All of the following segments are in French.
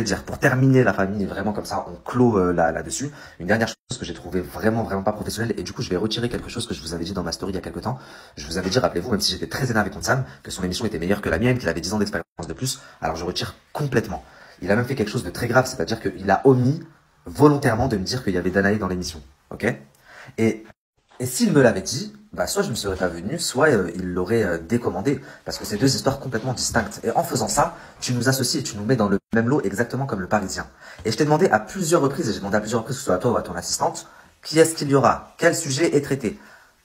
dire, pour terminer la famille, vraiment comme ça, on clôt là-dessus. Une dernière chose que j'ai trouvé vraiment pas professionnelle, et du coup, je vais retirer quelque chose que je vous avais dit dans ma story il y a quelques temps. Je vous avais dit, rappelez-vous, même si j'étais très énervé contre Sam, que son émission était meilleure que la mienne, qu'il avait 10 ans d'expérience de plus. Alors, je retire complètement. Il a même fait quelque chose de très grave, c'est-à-dire qu'il a omis volontairement de me dire qu'il y avait Danae dans l'émission. Ok? Et et s'il me l'avait dit, bah soit je ne serais pas venu, soit il l'aurait décommandé. Parce que c'est deux histoires complètement distinctes. Et en faisant ça, tu nous associes et tu nous mets dans le même lot exactement comme le Parisien. Et je t'ai demandé à plusieurs reprises, et j'ai demandé à plusieurs reprises, que ce soit à toi ou à ton assistante, qui est-ce qu'il y aura? Quel sujet est traité?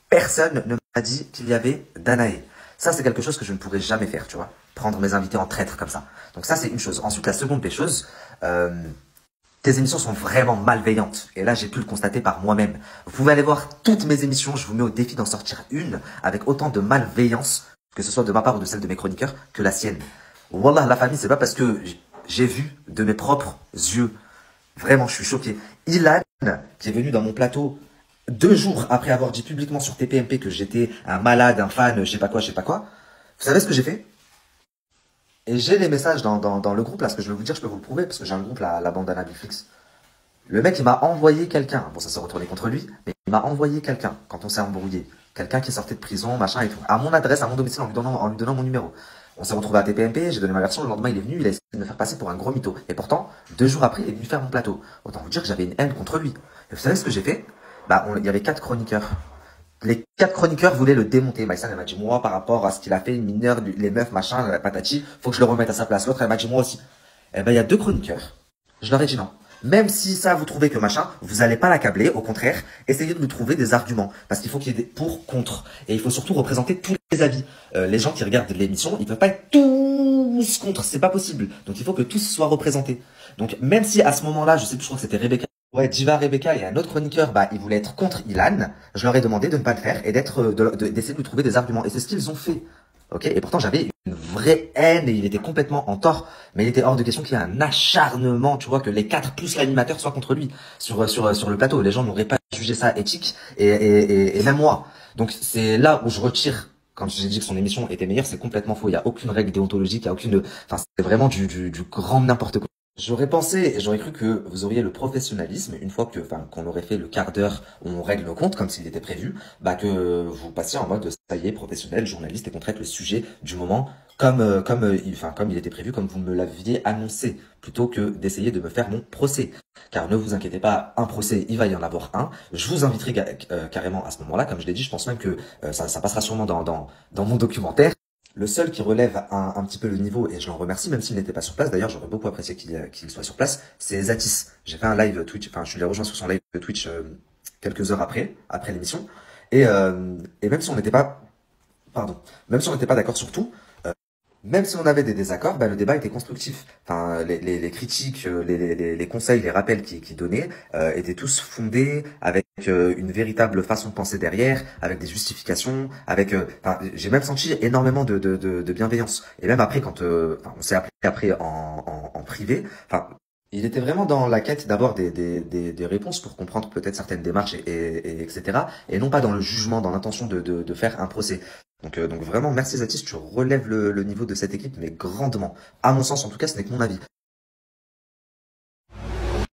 Personne ne m'a dit qu'il y avait Danae. Ça, c'est quelque chose que je ne pourrais jamais faire, tu vois. Prendre mes invités en traître comme ça. Donc ça, c'est une chose. Ensuite, la seconde des choses, tes émissions sont vraiment malveillantes. Et là, j'ai pu le constater par moi-même. Vous pouvez aller voir toutes mes émissions. Je vous mets au défi d'en sortir une avec autant de malveillance, que ce soit de ma part ou de celle de mes chroniqueurs, que la sienne. Wallah, la famille, c'est pas parce que j'ai vu de mes propres yeux. Vraiment, je suis choqué. Ilan, qui est venu dans mon plateau 2 jours après avoir dit publiquement sur TPMP que j'étais un malade, un fan, je sais pas quoi, je sais pas quoi. Vous savez ce que j'ai fait? Et j'ai les messages dans le groupe, là, ce que je vais vous dire, je peux vous le prouver, parce que j'ai un groupe, la bande d'Anna Netflix. Le mec, il m'a envoyé quelqu'un. Bon, ça s'est retourné contre lui, mais il m'a envoyé quelqu'un quand on s'est embrouillé. Quelqu'un qui sortait de prison, machin et tout. À mon adresse, à mon domicile, en lui donnant mon numéro. On s'est retrouvé à TPMP, j'ai donné ma version, le lendemain, il est venu, il a essayé de me faire passer pour un gros mytho. Et pourtant, 2 jours après, il est venu faire mon plateau. Autant vous dire que j'avais une haine contre lui. Et vous savez ce que j'ai fait? Bah, il y avait 4 chroniqueurs. Les 4 chroniqueurs voulaient le démonter. Maïssa, elle m'a dit, moi, par rapport à ce qu'il a fait, une mineure, les meufs, machin, la patati, faut que je le remette à sa place. L'autre, elle m'a dit, moi aussi. Eh ben, il y a 2 chroniqueurs. Je leur ai dit non. Même si ça, vous trouvez que machin, vous allez pas l'accabler. Au contraire, essayez de nous trouver des arguments. Parce qu'il faut qu'il y ait des pour, contre. Et il faut surtout représenter tous les avis. Les gens qui regardent l'émission, ils peuvent pas être tous contre. C'est pas possible. Donc, il faut que tous soient représentés. Donc, même si à ce moment-là, je sais plus, je crois que c'était Rebecca. Ouais, Diva Rebecca et un autre chroniqueur, bah, ils voulaient être contre Ilan. Je leur ai demandé de ne pas le faire et d'essayer de lui trouver des arguments. Et c'est ce qu'ils ont fait. Ok? Et pourtant, j'avais une vraie haine et il était complètement en tort. Mais il était hors de question qu'il y ait un acharnement, tu vois, que les 4 plus l'animateur soient contre lui sur le plateau. Les gens n'auraient pas jugé ça éthique et même moi. Donc, c'est là où je retire. Quand j'ai dit que son émission était meilleure, c'est complètement faux. Il n'y a aucune règle déontologique, il n'y a aucune, enfin, c'est vraiment du grand n'importe quoi. J'aurais pensé, j'aurais cru que vous auriez le professionnalisme une fois que, enfin, qu'on aurait fait le quart d'heure où on règle nos comptes comme s'il était prévu, bah que vous passiez en mode ça y est, professionnel, journaliste et qu'on traite le sujet du moment comme il était prévu, comme vous me l'aviez annoncé, plutôt que d'essayer de me faire mon procès. Car ne vous inquiétez pas, un procès, il va y en avoir un. Je vous inviterai carrément à ce moment-là, comme je l'ai dit, je pense même que ça passera sûrement dans mon documentaire. Le seul qui relève un petit peu le niveau, et je l'en remercie, même s'il n'était pas sur place, d'ailleurs j'aurais beaucoup apprécié qu'il soit sur place, c'est Zatis. J'ai fait un live Twitch, enfin je l'ai rejoint sur son live Twitch quelques heures après l'émission, et même si on n'était pas, pardon, même si on n'était pas d'accord sur tout, même si on avait des désaccords, bah, le débat était constructif. Enfin, les critiques, les conseils, les rappels qu'il donnait étaient tous fondés avec une véritable façon de penser derrière, avec des justifications, avec. Enfin, j'ai même senti énormément de bienveillance. Et même après, quand on s'est appelé après en privé, enfin. Il était vraiment dans la quête d'avoir des réponses pour comprendre peut-être certaines démarches etc. Et non pas dans le jugement, dans l'intention de faire un procès. Donc vraiment, merci Zatis, tu relèves le niveau de cette équipe, mais grandement. À mon sens, en tout cas, ce n'est que mon avis.